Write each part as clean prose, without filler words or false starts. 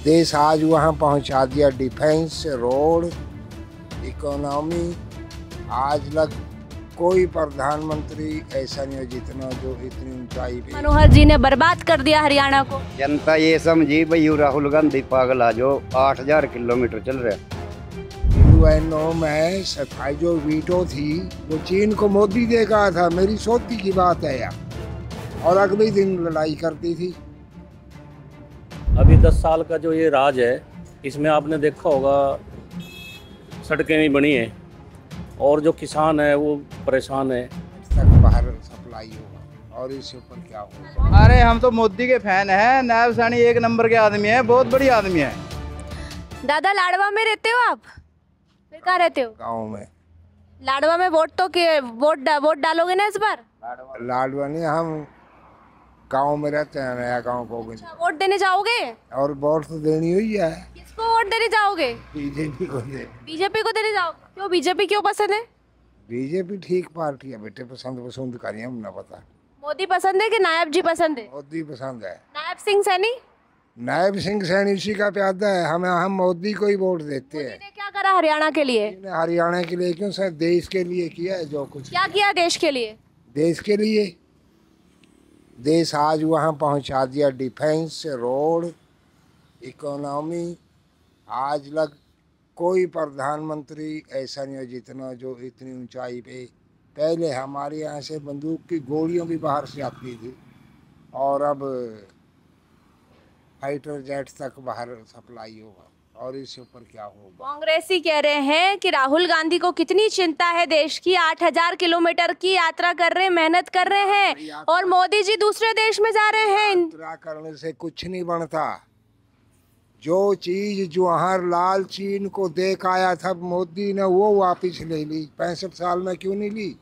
देश आज वहाँ पहुँचा दिया। डिफेंस, रोड, इकोनॉमी, आज लग कोई प्रधानमंत्री ऐसा नहीं हो जितना जो इतनी ऊंचाई पे। मनोहर जी ने बर्बाद कर दिया हरियाणा को। जनता ये समझी भाई राहुल गांधी पागल आ जो 8000 किलोमीटर चल रहा है। यूएनओ में सफाई जो वीटो थी वो चीन को मोदी दे गया था। मेरी सोचती की बात है यार, और अगले दिन लड़ाई करती थी। अभी 10 साल का जो ये राज है, इसमें आपने देखा होगा सड़कें नहीं बनी हैं और जो किसान है वो परेशान है। तक बाहर सप्लाई होगा और इसके ऊपर क्या होगा। अरे हम तो मोदी के फैन हैं। नायब सैनी एक नंबर के आदमी है, बहुत बड़ी आदमी है। दादा लाडवा में रहते हो आप? फिर कहाँ रहते हो? गाँव में। लाडवा में वोट डालोगे ना इस बार? लाडवा नहीं, हम गांव में रहते हैं, नया गांव को। वोट देने जाओगे? और वोट तो देनी हुई है। किसको वोट देने जाओगे? बीजेपी को दे। बीजेपी को देने जाओ? क्यों बीजेपी क्यों पसंद है? बीजेपी ठीक पार्टी है बेटे, पसंद करिए, हम ना पता। मोदी पसंद है कि नायब जी पसंद है? मोदी पसंद है। नायब सिंह सैनी? नायब सिंह सैनी उसी का प्यादा है। हम मोदी को ही वोट देते हैं। मोदी ने क्या करा हरियाणा के लिए? हरियाणा के लिए क्यों सर, देश के लिए किया है जो कुछ। क्या किया देश के लिए? देश के लिए देश आज वहाँ पहुँचा दिया। डिफेंस, रोड, इकोनॉमी, आज लग कोई प्रधानमंत्री ऐसा नहीं हो जितना जो इतनी ऊंचाई पे। पहले हमारे यहाँ से बंदूक की गोलियां भी बाहर से आती थी और अब फाइटर जेट तक बाहर सप्लाई होगा और इसके ऊपर क्या होगा। कांग्रेसी कह रहे हैं कि राहुल गांधी को कितनी चिंता है देश की। 8000 किलोमीटर की यात्रा कर रहे हैं, मेहनत कर रहे हैं, और मोदी जी दूसरे देश में जा रहे हैं। यात्रा करने से कुछ नहीं बनता। जो चीज जवाहरलाल चीन को देख आया था मोदी ने, वो वापस ले ली। 65 साल में क्यों नहीं ली।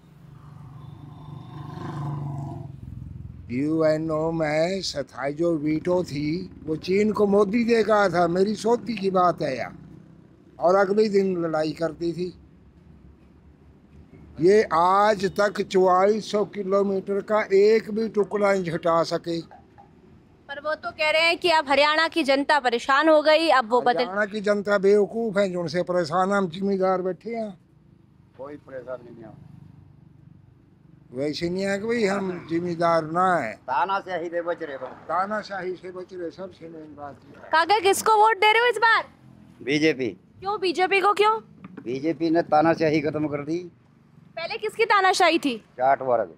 यूएनओ में सफाई जो वीटो थी वो चीन को मोदी दे गया था। मेरी सोचती की बात है यार, और अगले दिन लड़ाई करती थी। ये आज तक 4400 किलोमीटर का एक भी टुकड़ा नहीं हटा सके। पर वो तो कह रहे हैं कि अब हरियाणा की जनता परेशान हो गई, अब वो बदल। हरियाणा की जनता बेवकूफ है, जो उनसे परेशान हम जिम्मेदार बैठे हैं। कोई परेशान नहीं है। वैसे नहीं है कि भाई हम जिम्मेदार ना है। तानाशाही से बच रहे। तानाशाही से बच रहे, सबसे मेन बात है। काका किसको वोट दे रहे हो इस बार? बीजेपी। क्यों बीजेपी को क्यों? बीजेपी ने तानाशाही खत्म कर दी। पहले किसकी तानाशाही थी? जाट वर्ग।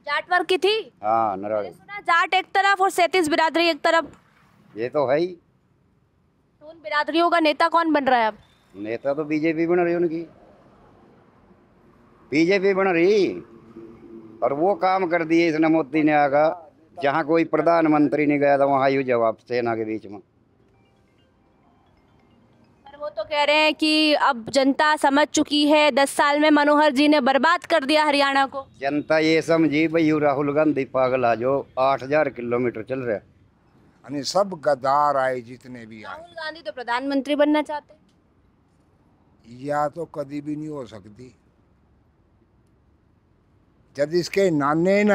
जाट वर्ग की थी। हाँ, नराड़ी। मैंने सुना जाट एक तरफ और 37 बिरादरी एक तरफ। ये तो है ही। तो उन बिरादरियों का नेता कौन बन रहा है अब? नेता तो बीजेपी बन रही उनकी। बीजेपी बन रही और वो काम कर दिए इसने मोदी ने आगा। जहाँ कोई प्रधानमंत्री नहीं गया था वहाँ यू जवाब सेना के बीच में। पर वो तो कह रहे हैं कि अब जनता समझ चुकी है। 10 साल में मनोहर जी ने बर्बाद कर दिया हरियाणा को। जनता ये समझी भाई राहुल गांधी पागल आ जो 8000 किलोमीटर चल रहा है। यानी सब गद्दार आए जितने भी आए। राहुल गांधी तो प्रधानमंत्री बनना चाहते हैं। या तो कभी भी नहीं हो सकती। जब इसके नाने ने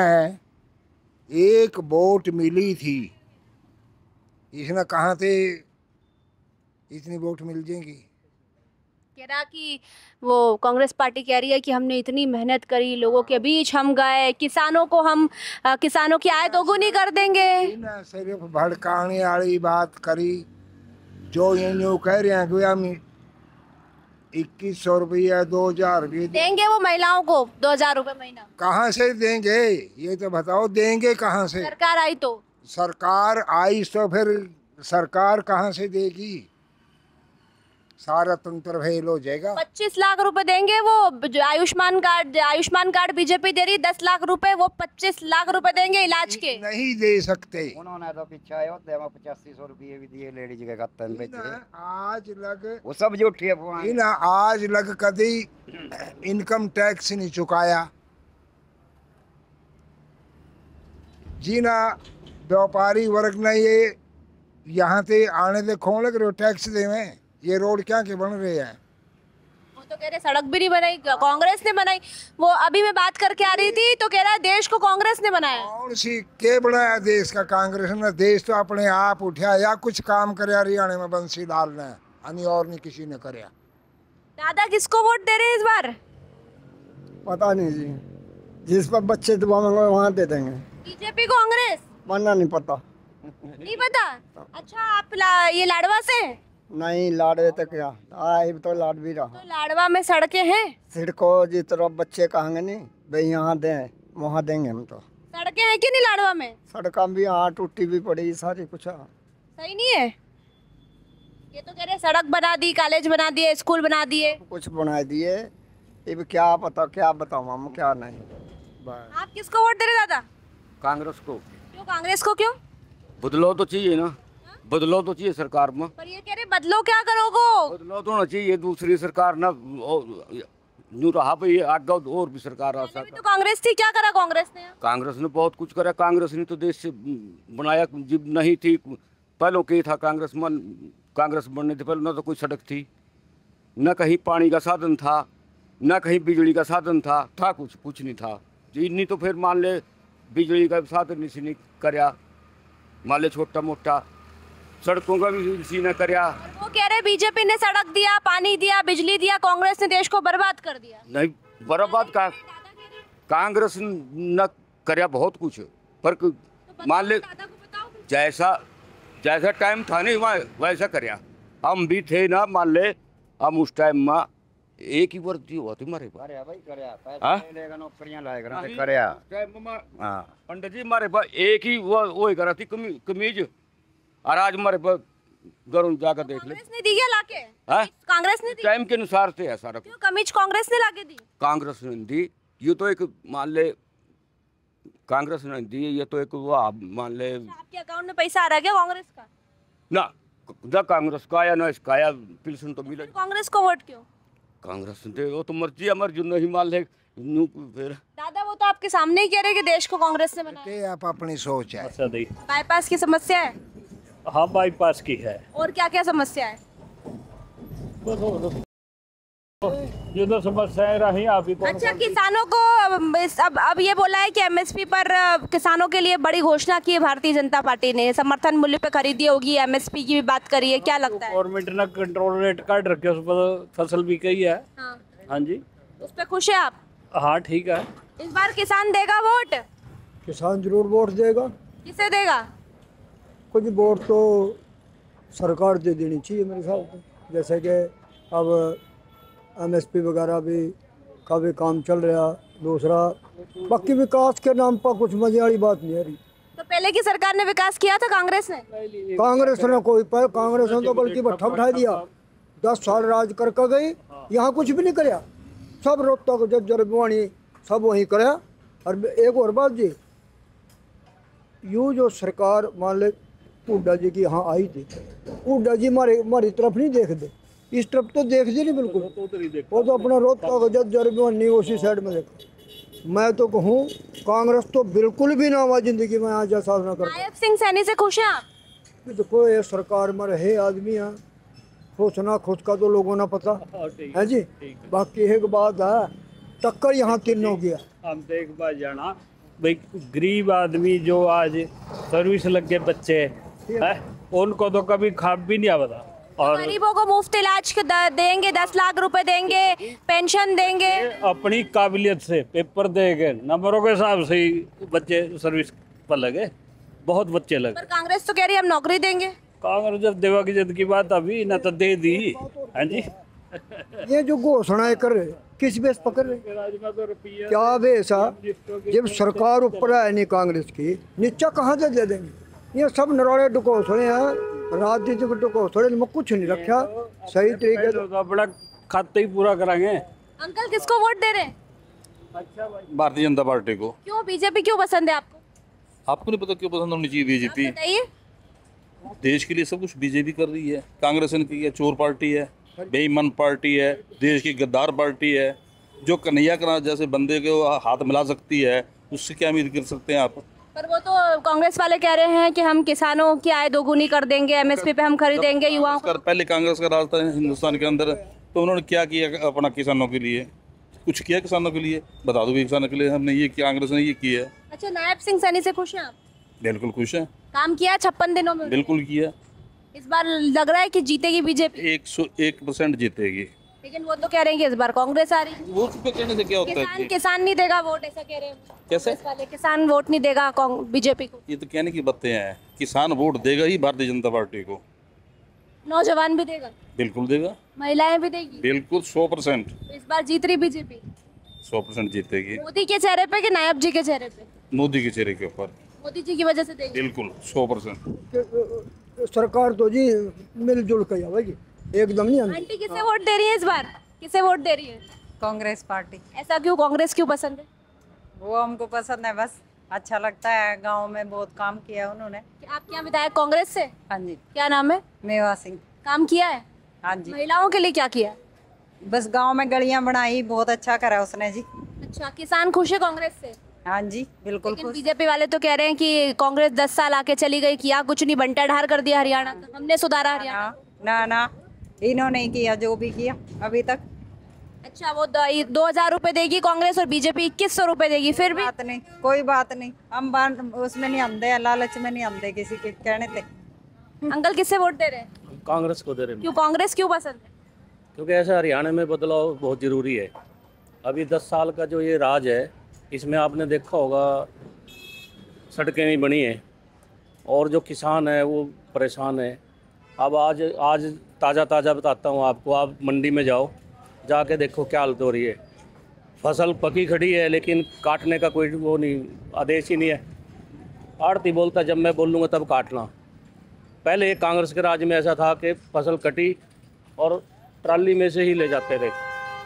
एक वोट मिली थी, इसने कहाँ से इतनी वोट मिल जाएगी। कह रहा कि वो कांग्रेस पार्टी कह रही है कि हमने इतनी मेहनत करी, लोगों के बीच हम गए, किसानों को हम किसानों की आय दोगुनी कर देंगे। सिर्फ भड़काने वाली बात करी। जो ये न्यू कह रहे हैं कि हम 2100 रुपया 2000 रुपये देंगे वो महिलाओं को 2000 रुपए महीना। कहाँ से देंगे ये तो बताओ, देंगे कहाँ से। सरकार आई तो। सरकार आई तो फिर सरकार कहाँ से देगी। सारा तंत्र फेल हो जाएगा। 25 लाख रुपए देंगे वो जो आयुष्मान कार्ड बीजेपी दे रही। 10 लाख रुपए, वो 25 लाख रुपए देंगे इलाज के। नहीं दे सकते। उन्होंने तो पीछा है 8500 रुपये भी दिए लेडीज के खाते में। आज लग वो सब झूठी अफवाह। आज लग कभी इनकम टैक्स नहीं चुकाया जी ना। व्यापारी वर्ग ने ये यहाँ से आने से खोल लग रहे टैक्स देवे। ये रोड क्या के बन रहे हैं। तो कह रहे सड़क भी नहीं बनाई, कांग्रेस ने बनाई। वो अभी मैं बात करके आ रही थी तो कह रहा है देश को कांग्रेस ने बनाया। कौन सी के बनाया देश का? कांग्रेस ने। देश तो अपने आप उठा या कुछ काम करे हरियाणा में बंसी लाल ने, अन्य और नहीं किसी ने कराया। दादा किसको वोट दे रहे हैं इस बार? पता नहीं जी, जिस पर बच्चे दुआ मांगो वहाँ दे देंगे। बीजेपी कांग्रेस वरना नहीं पता। नहीं पता। अच्छा आप ये लाडवा से? नहीं लाड़े तो क्या, आई तो लाड़ भी रहा। तो लाडवा में सड़कें हैं? सिड़को जिस तरह बच्चे कहेंगे नहीं भाई यहाँ दें वहाँ देंगे हम तो। सड़कें हैं कि नहीं लाडवा में? सड़का भी यहाँ टूटी भी पड़ी सारी कुछ। सही नहीं है। ये तो कह रहे सड़क बना दी, कॉलेज बना दिए, स्कूल बना दिए। कुछ बना दिए, ये भी क्या पता, क्या बताऊँ हम क्या नहीं। आप किसको वोट दे रहे दादा? कांग्रेस को। क्यों कांग्रेस को? क्यों? बदलाव तो चाहिए ना, बदलाव तो चाहिए सरकार में। पर ये कह रहे बदलो क्या करोगे? बदलाव तो होना चाहिए, दूसरी सरकार ना यूँ रहा भाई, आगे और भी सरकार आ पहले भी तो कांग्रेस थी, क्या करा कांग्रेस ने? कांग्रेस ने बहुत कुछ करा। कांग्रेस ने तो देश से बनाया, जब नहीं थी पहले के था कांग्रेस में। कांग्रेस बनने से पहले ना तो कोई सड़क थी, न कहीं पानी का साधन था, न कहीं बिजली का साधन था कुछ नहीं था। इन्हीं तो फिर मान ले बिजली का साधन इसी ने कराया, मान ले छोटा मोटा सड़कों का भी इसी ने कराया। वो कह रहे बीजेपी ने सड़क दिया, पानी दिया, बिजली दिया, कांग्रेस ने देश को बर्बाद कर दिया। नहीं बर्बाद का कांग्रेस न कराया बहुत कुछ, पर मान ले जैसा टाइम था नहीं वैसा कराया। हम भी थे ना, मान ले हम उस टाइम में एक ही वर्दी हुआ थी हमारे पास। नौकरियाँ पंडित जी हमारे पास एक ही वो करा थी कमीज, और आज हमारे पास गरुण जाकर देख ले। कांग्रेस ने दी क्या लाके? कांग्रेस ने दी? टाइम के अनुसार से है सारा। क्यों कमीज कांग्रेस ने लाके दी? कांग्रेस ने दी, ये तो एक मान ले कांग्रेस ने दी, ये तो एक वो मान ले। आपके अकाउंट में पैसा आ रहा है क्या कांग्रेस का? ना कांग्रेस का आया ना इसका आया, पेंशन तो मिला। कांग्रेस को वोट क्यों? कांग्रेस ने वो तो मर्जी हमारी जो नहीं मान ले फिर। दादा वो तो आपके सामने ही कह रहे कि देश को कांग्रेस ने बनाया। आप अपनी सोच है। बाईपास की समस्या है? हाँ बाईपास की है। और क्या क्या समस्या है? ये तो समस्याएं रही अभी। अच्छा किसानों को अब ये बोला है कि एमएसपी पर किसानों के लिए बड़ी घोषणा की है भारतीय जनता पार्टी ने, समर्थन मूल्य पे खरीदी होगी, एमएसपी की भी बात करी है, क्या लगता है? गवर्नमेंट ने कंट्रोल रेट काट रखे, उस पर फसल भी कही है। हाँ जी, उस पर खुश है आप? हाँ ठीक है। इस बार किसान देगा वोट? किसान जरूर वोट देगा। किसे देगा? कुछ वोट तो सरकार दे देनी चाहिए मेरे हिसाब से। जैसे कि अब एमएसपी वगैरह भी का भी काम चल रहा। दूसरा बाकी विकास के नाम पर कुछ मजे वाली बात नहीं है रही। तो पहले की सरकार ने विकास किया था कांग्रेस ने? कांग्रेस ने कांग्रेस ने तो बल्कि भट्ठा उठा दिया। 10 साल राज करके गई, यहाँ कुछ भी नहीं कराया। सब रोहतक जज्जर भिवानी सब वहीं कराया। और एक और बात जी, यूँ जो सरकार मान ले हुड्डा जी की यहाँ आई थी, हुड्डा जी हमारी तरफ नहीं देख दे, इस तरफ तो देख दे नहीं बिल्कुल। वो तो अपना रोहतक जज्जर भिवानी उसी साइड में देखा। मैं तो कहूँ कांग्रेस तो बिल्कुल भी ना हुआ जिंदगी में आज जैसा ना कर। नायब सिंह सैनी से खुश हैं आप? देखो ये सरकार में रहे आदमी है, खुश ना खुश का तो लोगों ने पता है जी। बाकी एक बात है, टक्कर यहाँ तीनों की है। हम तो एक बार जाना भाई, गरीब आदमी जो आज सर्विस लग गए बच्चे है, उनको तो कभी खा भी नहीं आता। और गरीबों को मुफ्त इलाज देंगे, 10 लाख रुपए देंगे, पेंशन देंगे। अपनी काबिलियत से पेपर देंगे, नंबरों के हिसाब से ही बच्चे सर्विस पर लगे, बहुत बच्चे लगे। पर कांग्रेस तो कह रही है हम नौकरी देंगे। कांग्रेस जब देवा की जिद की बात अभी ना तो दे दी है जी। ये जो घोषणाएं कर रहे किस बेस पकड़ रहे, क्या बेस है? जब सरकार ऊपर है नहीं कांग्रेस की, नीचा कहाँ से दे देंगे? ये सब नराड़े डुकोसड़े हैं, राजनीतिक डुकोसड़े में कुछ नहीं रखा सही तरीके से। अपना खाते ही पूरा कराएंगे। अंकल किसको वोट दे रहे हैं? भारतीय जनता पार्टी को। क्यों? बीजेपी क्यों पसंद है आपको? आपको नहीं पता क्यों पसंद होनी चाहिए बीजेपी? बताइए। देश के लिए सब कुछ बीजेपी कर रही है। कांग्रेस ने की है, चोर पार्टी है, बेईमान पार्टी है, देश की गद्दार पार्टी है। जो कन्हैया का जैसे बंदे के हाथ मिला सकती है, उससे क्या उम्मीद कर सकते हैं आप? पर वो तो कांग्रेस वाले कह रहे हैं कि हम किसानों की आय दोगुनी कर देंगे, एमएसपी पे हम खरीदेंगे युवाओं को। पहले कांग्रेस का राज था हिंदुस्तान के अंदर, तो उन्होंने क्या किया अपना किसानों के लिए? कुछ किया किसानों के लिए? बता दो भी किसानों के लिए हमने ये किया, कांग्रेस ने ये किया है। अच्छा, नायब सिंह सैनी से खुश हैं आप? बिल्कुल खुश है, काम किया 56 दिनों में? बिल्कुल किया। इस बार लग रहा है कि जीतेगी बीजेपी? 101% जीतेगी। लेकिन वो तो कह रहे हैं कि इस बार कांग्रेस आ रही है। वो उस पे कहने से क्या होता है? किसान नहीं देगा वोट, ऐसा कह रहे हैं कैसे? कांग्रेस वाले किसान वोट नहीं देगा बीजेपी को। ये तो कहने की बातें हैं। किसान वोट देगा ही भारतीय जनता पार्टी को। नौजवान भी देगा? बिल्कुल देगा। महिलाएं भी देगी? बिल्कुल 100%। तो इस बार जीत रही बीजेपी? 100% जीतेगी। मोदी के चेहरे पे कि नायब जी के चेहरे पे? मोदी के चेहरे के ऊपर। मोदी जी की वजह से देगी? बिल्कुल 100%। सरकार तो जी मिलजुल के आवे जी, एकदम नहीं आंदी। आंटी किसे वोट दे रही है इस बार? किसे वोट दे रही है? कांग्रेस पार्टी। ऐसा क्यों? कांग्रेस क्यों पसंद है? वो हमको पसंद है, बस अच्छा लगता है। गांव में बहुत काम किया उन्होंने। आपके यहाँ विधायक कांग्रेस से? हाँ जी। क्या नाम है? मेवा सिंह। काम किया है? हाँ जी। महिलाओं के लिए क्या किया है? बस गांव में गलियां बनाई, बहुत अच्छा करा उसने जी। अच्छा, किसान खुश है कांग्रेस से? हाँ जी, बिल्कुल लेकिन खुश। बीजेपी वाले तो कह रहे हैं कि कांग्रेस 10 साल आके चली गई, किया कुछ नहीं, बंटा ढार कर दिया हरियाणा का, हमने सुधारा हरियाणा। ना ना, इन्होंने ही किया जो भी किया अभी तक। अच्छा, वो 2000 रुपए देगी कांग्रेस और बीजेपी 2100 रुपए देगी, फिर भी बात नहीं, कोई बात नहीं। हम उसमें नहीं आंदे, लालच में नहीं आंदे किसी के कहने थे। अंकल किससे वोट दे रहे हैं? कांग्रेस को दे रहे हैं। क्यों कांग्रेस क्यों पसंद है? क्योंकि ऐसा हरियाणा में बदलाव बहुत ज़रूरी है। अभी 10 साल का जो ये राज है, इसमें आपने देखा होगा सड़कें नहीं बनी हैं और जो किसान है वो परेशान है। अब आज ताज़ा बताता हूँ आपको। आप मंडी में जाओ, जाके देखो क्या हालत हो रही है। फसल पकी खड़ी है लेकिन काटने का कोई वो नहीं, आदेश ही नहीं है। आड़ती बोलता जब मैं बोलूँगा तब काटना। पहले कांग्रेस के राज में ऐसा था कि फसल कटी और ट्राली में से ही ले जाते थे,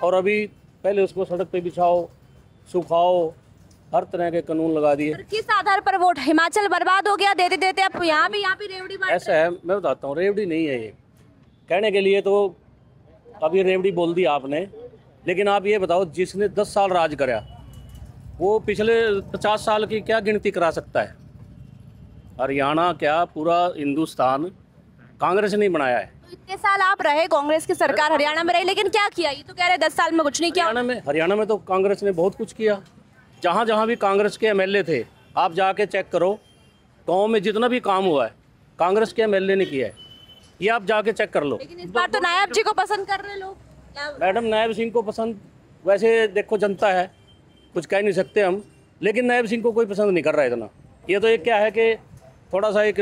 और अभी पहले उसको सड़क पे बिछाओ, सुखाओ, हर तरह के कानून लगा दिए। किस आधार पर वोट? हिमाचल बर्बाद हो गया देते देते, अब यहाँ भी रेवड़ी बांट ऐसा है, मैं बताता हूँ, रेवड़ी नहीं है ये कहने के लिए। तो अभी रेवड़ी बोल दी आपने, लेकिन आप ये बताओ जिसने 10 साल राज करा वो पिछले 50 साल की क्या गिनती करा सकता है? हरियाणा क्या पूरा हिंदुस्तान कांग्रेस ने बनाया है। तो इतने साल आप रहे, कांग्रेस की सरकार हरियाणा में रही, लेकिन क्या किया? ये तो कह रहे 10 साल में कुछ नहीं किया। हरियाणा में तो कांग्रेस ने बहुत कुछ किया। जहाँ जहाँ भी कांग्रेस के एमएलए थे, आप जाके चेक करो, गाँव में जितना भी काम हुआ है कांग्रेस के एमएलए ने किया है, ये आप जाके चेक कर लो। लेकिन इस बार तो नायब जी को पसंद कर रहे लोग। मैडम, नायब सिंह को पसंद, वैसे देखो जनता है, कुछ कह नहीं सकते हम, लेकिन नायब सिंह को कोई पसंद नहीं कर रहा है इतना। ये तो एक क्या है कि थोड़ा सा एक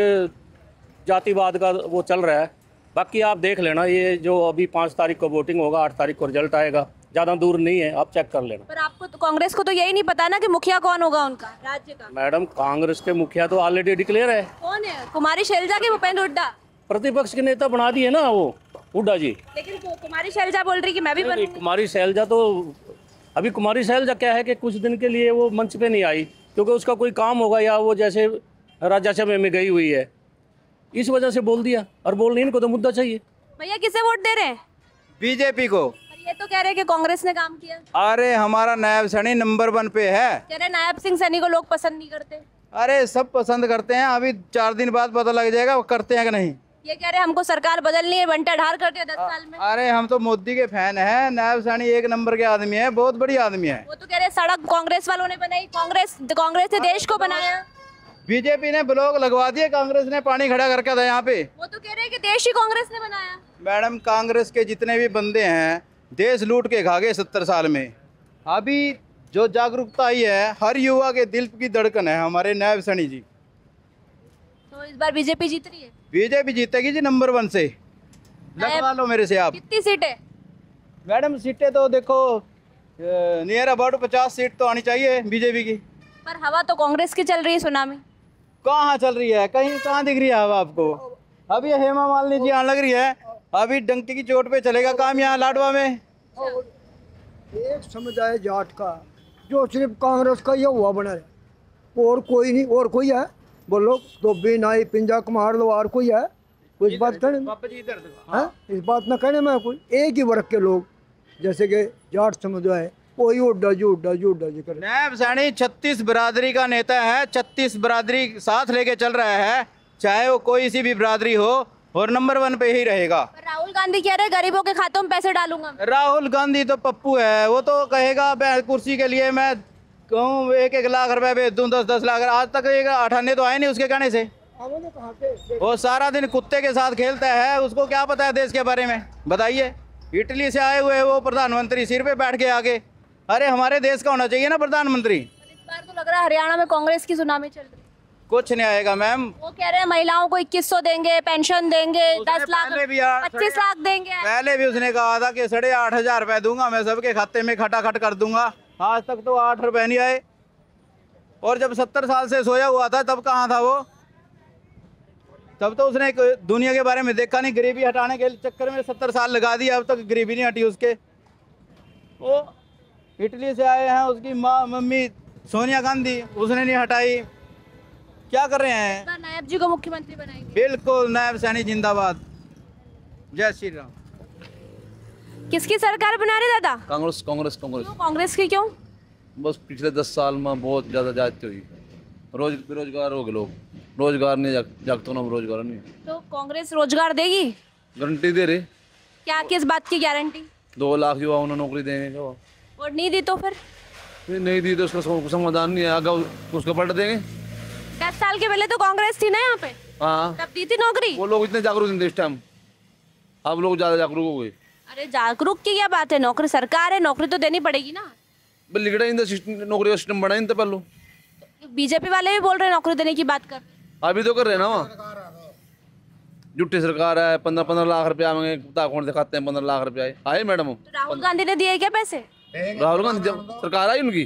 जातिवाद का वो चल रहा है। बाकी आप देख लेना, ये जो अभी 5 तारीख को वोटिंग होगा, 8 तारीख को रिजल्ट आएगा, ज़्यादा दूर नहीं है, आप चेक कर लेना। पर आपको तो, कांग्रेस को तो यही नहीं पता ना कि मुखिया कौन होगा उनका राज्य का। मैडम, कांग्रेस के मुखिया तो ऑलरेडी डिक्लेयर है। कौन है? कुमारी शैलजा के भूपेंद्र हुड्डा? प्रतिपक्ष के नेता बना दिए ना वो हुड्डा जी। लेकिन कुमारी शैलजा बोल रही कि मैं भी बनूंगी। कुमारी शैलजा तो अभी कुमारी शैलजा क्या है कि कुछ दिन के लिए वो मंच पे नहीं आई, क्योंकि उसका कोई काम होगा या वो जैसे राज्यसभा में गई हुई है, इस वजह से बोल दिया। और बोलने इनको तो मुद्दा चाहिए। भैया किसे वोट दे रहे हैं? बीजेपी को। और ये तो कह रहे हैं कि कांग्रेस ने काम किया। अरे हमारा नायब सैनी नंबर 1 पे है। कह रहे नायब सिंह सैनी को लोग पसंद नहीं करते। अरे सब पसंद करते हैं, अभी 4 दिन बाद पता लग जाएगा वो करते हैं कि नहीं। ये कह रहे हमको सरकार बदलनी है, बंटा ढार करते हैं 10 साल में। अरे हम तो मोदी के फैन हैं। नायब सैनी 1 नंबर के आदमी है, बहुत बढ़िया आदमी है। वो तो कह रहे सड़क कांग्रेस वालों ने बनाई, कांग्रेस ने देश को बनाया। बीजेपी ने ब्लॉक लगवा दिए, कांग्रेस ने पानी खड़ा करके था यहाँ पे। वो तो कह रहे हैं कि देश ही कांग्रेस ने बनाया। मैडम, कांग्रेस के जितने भी बंदे हैं देश लूट के खा गए 70 साल में। अभी जो जागरूकता आई है, हर युवा के दिल की धड़कन है हमारे नायब सैनी जी। तो इस बार बीजेपी जीत रही है? बीजेपी जीतेगी जी नंबर 1 से। लगवा लो मेरे से आप। कितनी सीटें? मैडम, सीटें तो देखो नियर अबाउट 50 सीट तो आनी चाहिए बीजेपी की। पर हवा तो कांग्रेस की चल रही है सुना में। कहाँ चल रही है? कहीं कहाँ दिख रही है हवा आपको? अभी हेमा मालिनी जी आने लग रही है, अभी डंकी की चोट पे चलेगा काम यहाँ लाडवा में। एक समुदाय जाट का जो सिर्फ कांग्रेस का ये हुआ बना है, और कोई नहीं। और कोई है? बोलो। धोबी, नाई, पिंजा, कुम्हार, लोहार कोई है? कोई इस बात कहने इस बात ना कहने में कोई। एक ही वर्ग के लोग, जैसे कि जाट समुदाय, कोई उड्डा जी करे। नायब सैनी 36 बिरादरी का नेता है, 36 बिरादरी साथ लेके चल रहा है, चाहे वो कोई सी भी बिरादरी हो। और नंबर 1 पे ही रहेगा। पर राहुल गांधी कह रहे गरीबों के खातों में पैसे डालूंगा। राहुल गांधी तो पप्पू है, वो तो कहेगा मैं कुर्सी के लिए मैं कहूँ 1-1 लाख रुपए भेज दूँ, 10-10 लाख। आज तक एक 8 आने तो आए नहीं उसके कहने से। वो सारा दिन कुत्ते के साथ खेलता है, उसको क्या पता है देश के बारे में, बताइए। इटली से आए हुए वो प्रधानमंत्री सिर पे बैठ के आगे, अरे हमारे देश का होना चाहिए ना प्रधानमंत्री। इस बार तो लग रहा है हरियाणा में कांग्रेस की सुनामी चल रही है। कुछ नहीं आएगा मैम। वो कह रहे हैं महिलाओं को 2100 देंगे, पेंशन देंगे, 10 लाख, 25 लाख देंगे। पहले भी उसने कहा था कि 8,500 रुपए दूंगा मैं, सबके खाते में खटाखट कर दूंगा। आज तक तो 8 रुपए नहीं आए। और जब 70 साल से सोया हुआ था तब कहाँ था वो? तब तो उसने दुनिया के बारे में देखा नहीं। गरीबी हटाने के चक्कर में 70 साल लगा दिया, अब तक गरीबी नहीं हटी उसके। वो इटली से आए हैं, उसकी माँ मम्मी सोनिया गांधी, उसने नहीं हटाई। क्या कर रहे हैं? नायब जी को मुख्यमंत्री बनाएंगे। बिल्कुल, नायब सैनी जिंदाबाद। जय श्री राम। किसकी सरकार बना रहे दादा? कांग्रेस कांग्रेस कांग्रेस। क्यों कांग्रेस की क्यों? बस पिछले 10 साल में बहुत ज़्यादा जाती हुई, बेरोजगार हो गए लोग। रोजगार नहीं जागतो ना, रोजगार नहीं। तो कांग्रेस रोजगार देगी? गारंटी दे रही। क्या, किस बात की गारंटी? 2 लाख युवाओं ने नौकरी देंगे क्या? और नहीं दी तो फिर नहीं दी तो उसका समाधान नहीं है, आगे उसको पलट देंगे। 10 साल के पहले तो कांग्रेस थी ना यहाँ पे, हाँ तब दी थी नौकरी। वो लोग इतने जागरूक नहीं थे इस टाइम, अब लोग ज्यादा जागरूक हो गए। अरे जागरूक की क्या बात है, नौकरी सरकार है, नौकरी तो देनी पड़ेगी ना। लिगड़ा इन नौकरी का सिस्टम बना इन पहले। बीजेपी वाले भी बोल रहे हैं नौकरी देने की बात कर। अभी तो कर रहे हैं ना, वहाँ झूठी सरकार है। 15-15 लाख रुपया मांगे, अकाउंट दिखाते हैं 15 लाख रुपया आए मैडम। तो राहुल गांधी ने दिए क्या पैसे? राहुल गांधी जब सरकार आई उनकी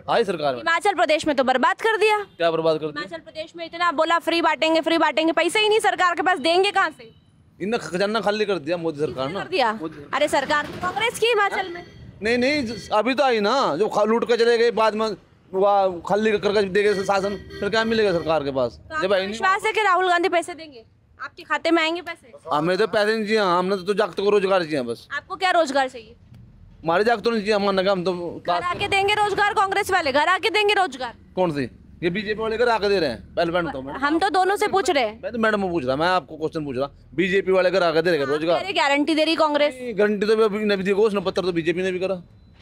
आई सरकार में, हिमाचल प्रदेश में तो बर्बाद कर दिया। क्या बर्बाद कर दिया? हिमाचल प्रदेश में इतना बोला फ्री बांटेंगे, पैसे ही नहीं सरकार के पास, देंगे कहाँ से? इनने खजाना खाली कर दिया मोदी सरकार ने। कर दिया? अरे सरकार कांग्रेस की हिमाचल में। नहीं अभी तो आई ना, जो लूट कर चले गए, बाद में वहाँ खाली करके देंगे शासन, फिर क्या मिलेगा सरकार के पास? जब विश्वास है कि राहुल गांधी पैसे देंगे, आपके खाते में आएंगे पैसे? हमें तो पैसे नहीं चाहिए, हमने तो जागत को रोजगार चाहिए बस। आपको क्या रोजगार चाहिए? हमारे जागत तो नहीं चाहिए, हमारे हम तो घर आके देंगे रोजगार, कांग्रेस वाले घर आके देंगे रोजगार। कौन सी? ये बीजेपी वाले घर आके दे रहे हैं? पहले तो हम तो दोनों से पूछ रहे हैं। मैं तो मैडम पूछ रहा, मैं आपको क्वेश्चन पूछ रहा। बीजेपी वाले घर आके दे रहे रोजगार, गारंटी दे रही कांग्रेस। गारंटी तो नहीं दी, घोषणा पत्र तो बीजेपी ने भी करा।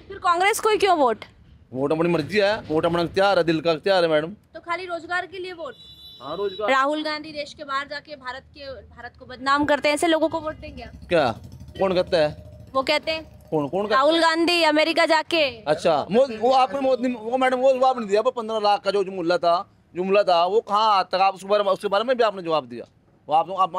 फिर कांग्रेस को क्यों वोट? वोट अपनी मर्जी है, वोट अपना इख्तियार है, दिल का इख्तियार है मैडम। तो खाली रोजगार के लिए वोट? हाँ रोजगार। राहुल गांधी देश के बाहर जाके भारत को बदनाम करते हैं, ऐसे लोगों को वोट देंगे आप? क्या कौन कहता है? वो कहते हैं कौन राहुल गांधी अमेरिका जाके। अच्छा वो आपने मोदी वो मैडम वो आपने दिया 15 लाख का जो जुमला था वो कहाँ आता? आप उसके बारे में भी आपने जवाब दिया। वो आप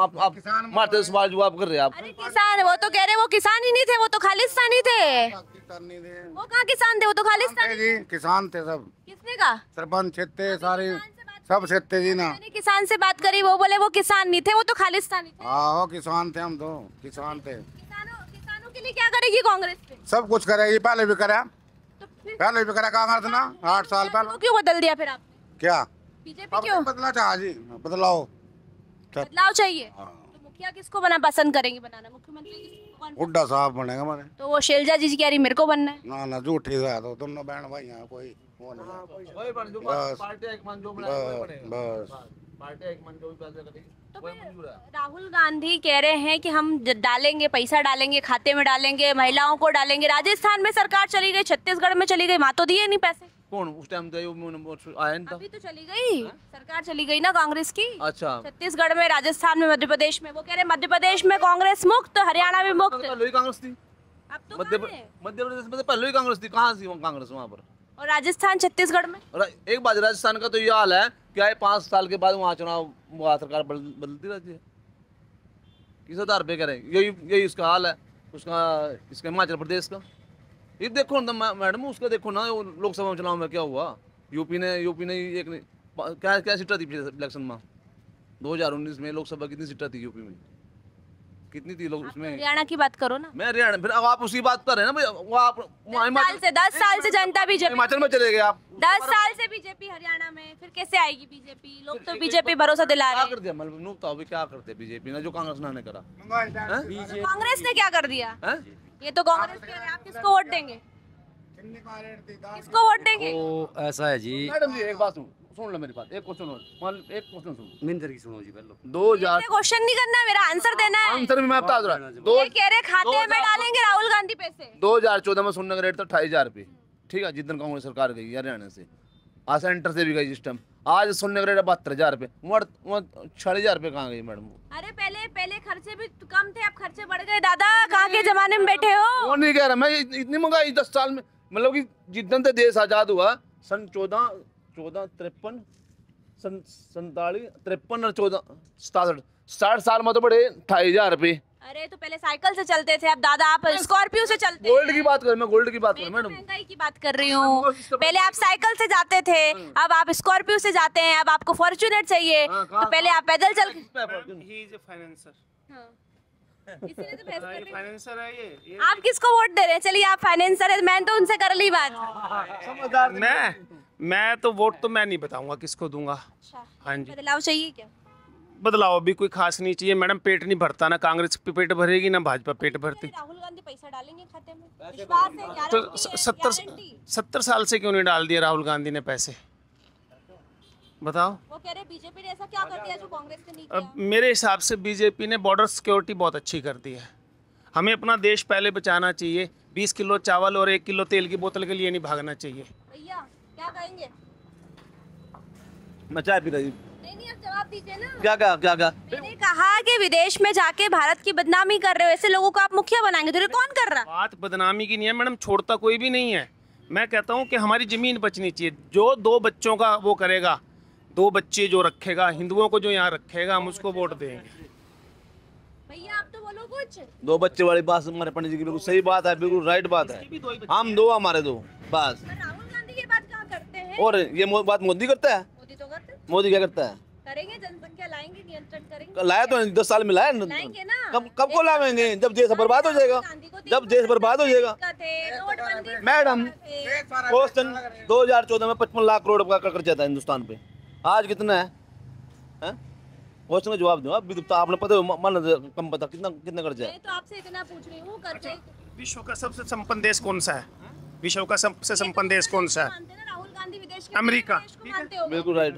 मारते सवाल जवाब कर रहे हैं आप। अरे किसान, वो तो कह रहे वो किसान ही नहीं थे, वो तो खालिस्तानी थे। वो कहाँ किसान थे, वो तो खालिस्तानी जी किसान थे सब। किसने कहा? सरपंच थे सारे, सब थे जी ना। मैंने किसान से बात करी, वो बोले वो किसान नहीं थे, वो तो खालिस्तानी थे। हाँ किसान थे, हम तो किसान थे। किसानों के लिए क्या करेगी कांग्रेस? सब कुछ करेगी, पहले भी करा, पहले भी करा कांग्रेस ना 8 साल पहले। क्यों बदल दिया फिर आपने? क्या बीजेपी क्यों बदला चाह जी? बदलाव चाहिए। तो मुखिया किसको पसंद करेंगे बनाना? मुख्यमंत्री हुड्डा साहब बनेगा हमारे। तो वो शैलजा जी कह रही मेरे को बनना है। ना झूठी है, तो दोनों बहन भाई हैं, कोई वो नहीं। तो राहुल गांधी कह रहे हैं कि हम डालेंगे, पैसा डालेंगे, खाते में डालेंगे, महिलाओं को डालेंगे। राजस्थान में सरकार चली गई, छत्तीसगढ़ में चली गई, वहां तो दिए नहीं पैसे। कौन उस टाइम तो आया नहीं था? अभी तो चली गई सरकार, चली गई ना कांग्रेस की। अच्छा छत्तीसगढ़ में, राजस्थान में, मध्य प्रदेश में। वो कह रहे मध्य प्रदेश में कांग्रेस मुक्त, हरियाणा में मुक्त। पहले ही कांग्रेस थी। अब तो मध्य प्रदेश में तो पहले ही कांग्रेस थी। कहाँ थी कांग्रेस वहाँ पर? और राजस्थान छत्तीसगढ़ में? और एक बात, राजस्थान का तो ये हाल है क्या है, 5 साल के बाद वहाँ चुनाव सरकार बदलती रहती है। किस आधार पे करें? यही इसका हाल है उसका, इसका हिमाचल प्रदेश का। ये देखो ना मैडम, उसका देखो ना लोकसभा में चुनाव में क्या हुआ। यूपी ने क्या सीटें थी इलेक्शन में? 2019 में लोकसभा कितनी सीटें थी यूपी में? कितनी थी लोग उसमें? हरियाणा की बात करो ना। मैं हरियाणा, फिर अब आप उसी बात कर रहे हैं ना। वो आप 10 साल से जनता बीजेपी, हिमाचल में चले गए आप। 10 साल से बीजेपी हरियाणा में, फिर कैसे आएगी बीजेपी? लोग तो बीजेपी भरोसा दिला रहे हैं। क्या कर दिया मतलब क्या करते बीजेपी ने जो कांग्रेस ने करा? कांग्रेस ने क्या कर दिया? ये तो कांग्रेस कह रहे हैं। आप किसको वोट देंगे? किसको वोट देंगे? तो ऐसा है जी मैडम जी एक बात सुनो, सुन लो मेरी बात, एक क्वेश्चन एक क्वेश्चन सुनो। मिंदर की सुनो जी पहले। 2000 क्वेश्चन नहीं करना, मेरा आंसर देना है। आंसर भी मैं बता दूँ। ये कह रहे खाते में डालेंगे राहुल गांधी पैसे। 2014 में सोने का रेट था 28,000 रुपये, ठीक है, जिस दिन कांग्रेस सरकार गई हरियाणा से, आज सेंटर से भी गई जिस टाइम, आज सोने का रेट है 72,000 रुपये, 46,000 रुपये कहाँ गई मैडम? अरे पहले खर्चे भी कम थे, अब खर्चे बढ़ गए दादा, कहाँ के जमाने में बैठे हो? वो नहीं कह रहा मैं, इतनी महंगाई 10 साल में, मतलब कि जितने से देश आजाद हुआ सन 47 और 14 60 साल में तो बढ़े 28,000 रुपये। अरे तो पहले साइकिल से चलते थे, अब दादा आप स्कॉर्पियो से चलते गोल्ड की बात कर, मैं गोल्ड की बात कर मैडम, महंगाई की बात कर रही हूँ। पहले आप साइकिल से जाते थे, अब आप स्कॉर्पियो से जाते हैं, अब आपको फॉर्च्यूनर चाहिए, तो पहले आप पैदल चल। इसीलिए तो बहस कर रही हूँ। फाइनेंसर है ये। आप किसको वोट दे रहे हैं? चलिए आप फाइनेंसर है, मैंने तो उनसे कर ली बात। मैं तो वोट तो मैं नहीं बताऊंगा किसको दूंगा। हाँ जी, बदलाव चाहिए क्या? बदलाव अभी कोई खास नहीं चाहिए मैडम, पेट नहीं भरता, ना कांग्रेस पे पेट भरेगी ना भाजपा पेट भरती। राहुल गांधी पैसा डालेंगे खाते में, विश्वास है? तो 70 साल से क्यों नहीं डाल दिया राहुल गांधी ने पैसे, बताओ। वो कह रहे बीजेपी ने ऐसा क्या कर दिया जो कांग्रेस ने नहीं अब मेरे हिसाब से बीजेपी ने बॉर्डर सिक्योरिटी बहुत अच्छी कर दी है। हमें अपना देश पहले बचाना चाहिए। 20 किलो चावल और 1 किलो तेल की बोतल के लिए नहीं भागना चाहिए। भैया क्या कहेंगे? मैं चाय पी रही। नहीं आप जवाब दीजिए ना। क्या मैंने कहा कि विदेश में जाके भारत की बदनामी कर रहे हो, ऐसे लोगों को आप मुखिया बनाएंगे, तो ये कौन कर रहा? बात बदनामी की नहीं है मैडम, छोड़ता कोई भी नहीं है। मैं कहता हूँ कि हमारी जमीन बचनी चाहिए। जो 2 बच्चों का वो करेगा, 2 बच्चे जो रखेगा, हिंदुओं को जो यहाँ रखेगा, हम उसको वोट देंगे। भैया आप तो बोलो कुछ। 2 बच्चे वाली बात हमारे पंडित जी की बिल्कुल सही बात है, बिल्कुल राइट बात है। हम 2 हमारे 2 बस। राहुल गांधी ये बात कहाँ करते हैं? और ये बात मोदी करता है? मोदी तो करते हैं। मोदी क्या करता है? करेंगे, जनसंख्या लाएंगे, नियंत्रण करेंगे। लाया तो 10 साल में लाया, लाएंगे ना। कब को लाएंगे? जब देश बर्बाद हो जाएगा, जब देश बर्बाद हो जाएगा। मैडम क्वेश्चन 2014 में 55 लाख करोड़ का कर्जा था हिंदुस्तान पे, आज कितना है? क्वेश्चन का जवाब दो। अब भी तो आपने पता मन कम पता कितना कर्जा है? तो आपसे इतना पूछ रही हूँ, कर्जे। विश्व का सबसे संपन्न देश कौन सा है? विश्व का सबसे संपन्न देश कौन सा है? राहुल गांधी विदेश के अमेरिका। बिल्कुल राइट।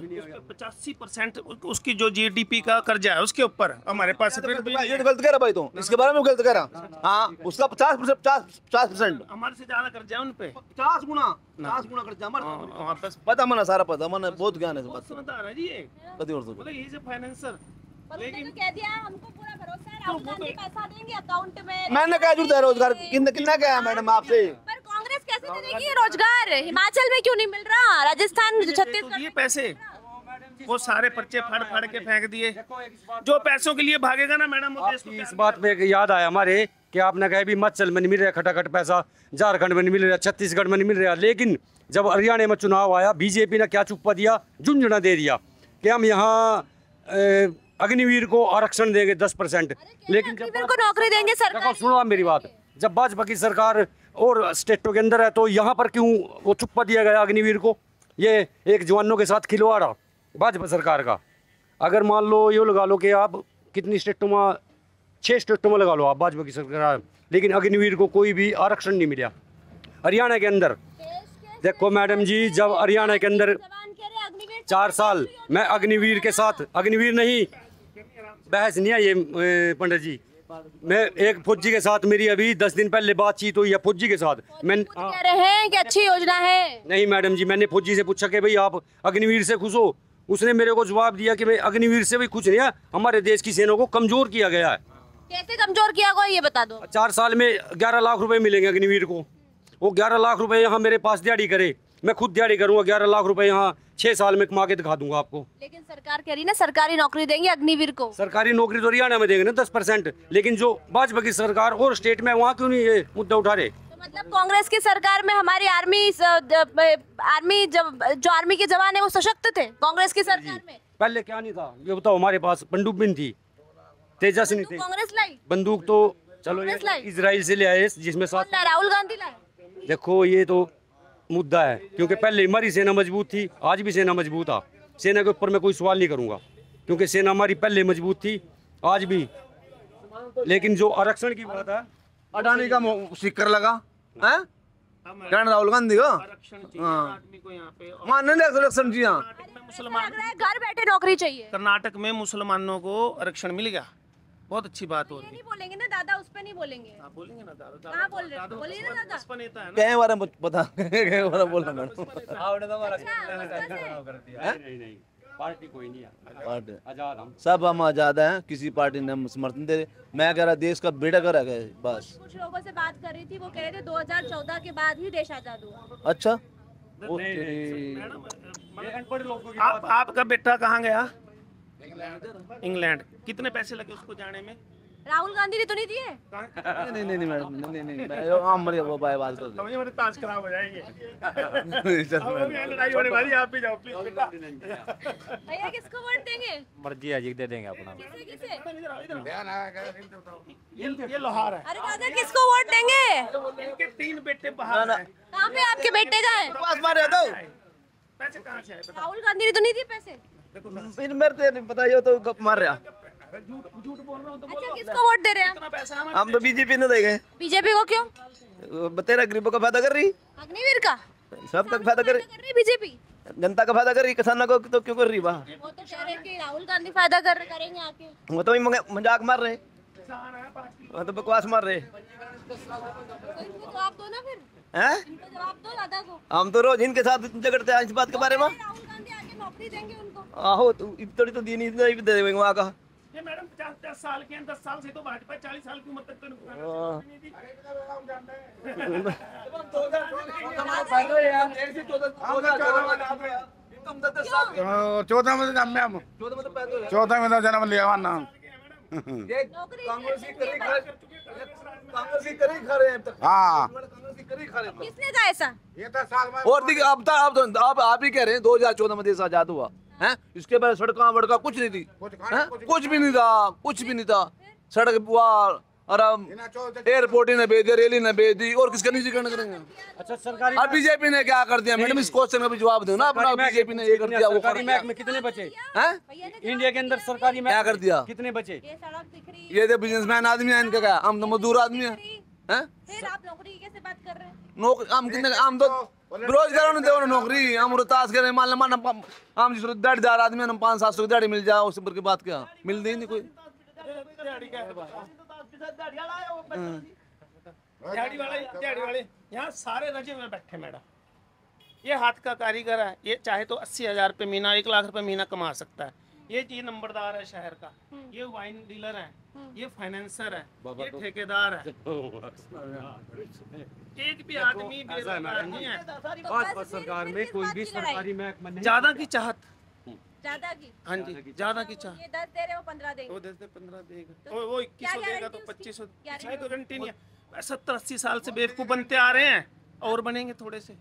85% उसकी जो जीडीपी का कर्जा है उसके ऊपर, हमारे पास फिर भी ये गलत कह रहा भाई, तो इसके बारे में गलत कह रहा। हाँ, उसका 50% हमारे से ज्यादा कर्जा है उन पे, 50 गुना कर्जा हमारा। पता मना सारा पता, मना बहुत ज्ञान है इस बात। समझदार है जी ये। कभी और मतलब ये जो फाइनेंसर, लेकिन कह दिया हमको पूरा भरोसा है, राहुल गांधी पैसा देंगे अकाउंट में। मैंने कहा जुड़ता है रोजगार, कितना क्या है मैडम आपसे? पर कांग्रेस कैसे दे देगी रोजगार? हिमाचल में क्यों नहीं मिल रहा? राजस्थान, छत्तीसगढ़ ये पैसे वो सारे पर्चे फाड़ के फेंक दिए। जो पैसों के लिए भागेगा ना मैडम, इस बात पे याद आया हमारे कि आपने कहा भी हिमाचल में नहीं मिल रहा खटाखट पैसा, झारखंड में नहीं मिल रहा, छत्तीसगढ़ में नहीं मिल रहा, लेकिन जब हरियाणा में चुनाव आया बीजेपी ने क्या चुप्पा दिया, झुंझुना दे दिया कि हम यहाँ अग्निवीर को आरक्षण देंगे 10%। लेकिन जब को नौकरी देंगे सरकार। सुनो आप मेरी बात, जब भाजपा की सरकार और स्टेटों के अंदर है तो यहाँ पर क्यों वो चुप्पा दिया गया अग्निवीर को? ये एक जवानों के साथ खिलवाड़ा भाजपा सरकार का। अगर मान लो ये लगा लो कि आप कितनी स्टेटों में, 6 स्टेटों में लगा लो आप भाजपा की सरकार, लेकिन अग्निवीर को कोई भी आरक्षण नहीं मिला। हरियाणा के अंदर देखो मैडम जी, जब हरियाणा के अंदर 4 साल मैं अग्निवीर के साथ, अग्निवीर नहीं, बहस नहीं है ये पंडित जी, मैं एक फौजी के साथ मेरी अभी 10 दिन पहले बातचीत हुई है फौजी के साथ। मैं कह रहे हैं कि अच्छी योजना है। नहीं मैडम जी, मैंने फौजी से पूछा कि भाई आप अग्निवीर से खुश हो? उसने मेरे को जवाब दिया कि भाई अग्निवीर से भी कुछ नहीं है, हमारे देश की सेना को कमजोर किया गया है। कैसे कमजोर किया गया ये बता दो। 4 साल में 11 लाख रुपए मिलेंगे अग्निवीर को। वो 11 लाख रुपए यहाँ मेरे पास दिहाड़ी करे, मैं खुद दिहाड़ी करूँगा, 11 लाख रुपए यहाँ 6 साल में कमा के दिखा दूंगा आपको। लेकिन सरकार कह रही ना सरकारी नौकरी देंगे अग्निवीर को। सरकारी नौकरी तो हरियाणा में देंगे ना 10%, लेकिन जो भाजपा की सरकार और स्टेट में वहाँ क्यों नहीं ये मुद्दा उठा रहे? तो मतलब कांग्रेस की सरकार में हमारी आर्मी जो आर्मी के जवान है वो सशक्त थे, कांग्रेस की सरकार में पहले क्या नहीं था ये बताओ? हमारे पास बंदूक भी नहीं थी, तेजस्वी नहीं थे। कांग्रेस लाई बंदूक तो चलो इजराइल से ले आए, जिसमें साथ राहुल गांधी लाए। देखो ये तो मुद्दा है, क्योंकि पहले हमारी सेना मजबूत थी, आज भी सेना मजबूत है। सेना के ऊपर मैं कोई सवाल नहीं करूंगा, क्योंकि सेना हमारी पहले मजबूत थी, आज भी। लेकिन जो आरक्षण की बात है, अडानी का स्टिकर लगा है राहुल गांधी का, मानने आरक्षण जी। हाँ मुसलमान लग रहा है घर बैठे नौकरी चाहिए। कर्नाटक में मुसलमानों को आरक्षण मिल गया, बहुत अच्छी बात हो ये रही नहीं बोलेंगे ना दादा, उस पे नहीं बोलेंगे। है। बोलेंगे ना दादा, कहाँ बोल रहे हो? बोलिए ना दादा। भाजपा नेता है ना। कई बार बता कई बार बोलना मैडम। नहीं पार्टी कोई नहीं है, पार्टी आजाद हम। सब हम आजाद हैं, किसी पार्टी ने हम समर्थन दे। मैं कह रहा देश का बेड़ा कर है बस। कुछ लोगों से बात कर रही थी, वो कह रहे थे 2014 के बाद ही देश आजाद हुआ। अच्छा आपका बेटा कहाँ गया? इंग्लैंड। कितने पैसे लगे उसको जाने में? राहुल गांधी ने तो नहीं दिए। नहीं मैडम, नहीं हम मरे वो बात कर समझिए मेरे ताश खराब हो जाएंगे। रहे। लड़ाई होने वाली है, आप भी जाओ प्लीज बेटा। भैया किसको वोट देंगे? मर्जी है जी, दे देंगे अपना। किसे किसे? ये लोहार है। अरे दादा किसको वोट देंगे? इनके 3 बेटे बाहर हैं। कहाँ पे आपके बेटे का है? पास मारे दो पैसे कहाँ से आए बताओ? राहुल गांधी ने तो नहीं दिए पैसे। इन मेरे से नहीं पता, ये तो गप मार रहा। झूठ बोल रहा हूँ तो अच्छा किसको वोट दे रहे हैं? कितना पैसा है? हम तो बीजेपी ने देंगे। बीजेपी को क्यों? तेरा गरीबों का फायदा कर रही, अग्निवीर का सब का फायदा कर कर रही बीजेपी। जनता का फायदा कर रही, किसानों को तो क्यों कर रही? वाह, वो तो कह रहे हैं कि राहुल गांधी फायदा करेंगे आके। वो तो मजाक मार रहे, वो तो बकवास मार रहे तो इनको जवाब दो ना फिर। हैं। इनको जवाब दो दादा को। हम तो रोज इनके साथ झगड़ते हैं इस बात के बारे में। राहुल गांधी आके नौकरी देंगे उनको। आहो तो इतनी तो दी नहीं दे देंगे वहाँ का। ये मैडम 50 साल के हैं, 10 साल से तो भाजपा 40 साल की उम्र तक तो चौदह में जन्म लिया ना। हाँ किसने कहा ऐसा? और देखिए अब आप ही कह रहे हैं 2014 में देश आजाद हुआ है, इसके बाद सड़का वड़का कुछ नहीं थी, कुछ भी नहीं था, कुछ भी नहीं था। सड़क हुआ और एयरपोर्ट ही ने भेज दिया, रेली ने भेज दी, और किसका निजीकरण करेंगे? अच्छा सरकारी अब बीजेपी ने क्या कर दिया मैडम? इस क्वेश्चन का भी जवाब दो ना अपना। बीजेपी ने ये कर दिया, वो कर सरकारी दिया। महकमे कितने बचे हैं? इंडिया के अंदर? सरकारी क्या कर दिया? कितने बचे? ये सड़क दिख रही है। ये तो बिजनेसमैन आदमी है, इनका क्या? हम तो मजदूर आदमी है। फिर आप नौकरी की कैसे बात कर रहे हैं? नौकरी हम कितने, हम तो बेरोजगारों ने दे नौकरी। हम रोहतास के मान लो हम जिस दाढ़ीदार आदमी है, 500-700 की दाढ़ी मिल जाए, उससे ऊपर की बात क्या मिल दी नहीं कोई। दिहाड़ी वाले यहाँ सारे रजे में बैठे मैडम। ये हाथ का कारीगर है, ये चाहे तो 80,000 रुपये महीना, 1 लाख रुपए महीना कमा सकता है। ये नंबरदार है शहर का, ये वाइन डीलर है, ये फाइनेंसर है, ये ठेकेदार है। एक भी आदमी बेरोजगार नहीं है। भाजपा सरकार में कोई भी सरकारी महकमा नहीं। ज्यादा की चाहत, ज्यादा की। हाँ जी ज्यादा की चाहत। ये 10 दे रहे हो, 15 देंगे। वो 15 देगा, वो 2100 देगा तो 2500। कोई गारंटी नहीं है। 70-80 साल से बेवकूफ बनते आ रहे हैं और बनेंगे थोड़े से।